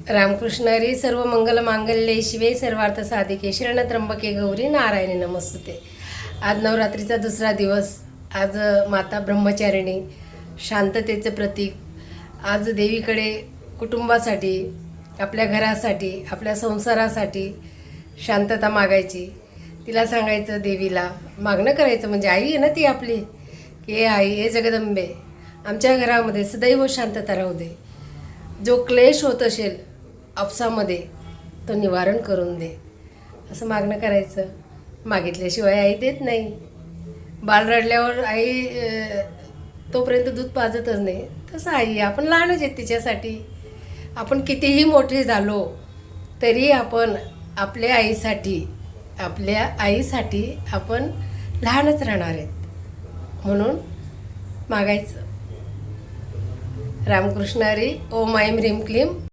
रामकृष्ण हरी. सर्व मंगल मांगल्ये शिवे सर्वार्थ साधिके शरण त्र्यंबके गौरी नारायणी नमस्तुते. आज नवरात्रीचा दुसरा दिवस. आज माता ब्रह्मचारिणी शांततेचं प्रतीक. आज देवीकडे कुटुंबासाठी, आपल्या घरासाठी, आपल्या संसारासाठी शांतता मागायची. तिला सांगायचं, देवीला मागणं करायचं. म्हणजे आई आहे ना ती आपली, की हे आई, हे जगदंबे, आमच्या घरामध्ये सदैव शांतता राहू दे. जो क्लेश होत असेल आपसामध्ये तो निवारण करून दे, असं मागणं करायचं. मागितल्याशिवाय आई देत नाही. बाळ रडल्यावर आई तोपर्यंत दूध पाजतच नाही. तसं आई, आपण लहानच आहेत तिच्यासाठी. आपण कितीही मोठे झालो तरी आपण आपल्या आईसाठी आपण लहानच राहणार आहेत. म्हणून मागायचं. रामकृष्ण हरी. ओम ऐं ह्रीं क्लीं.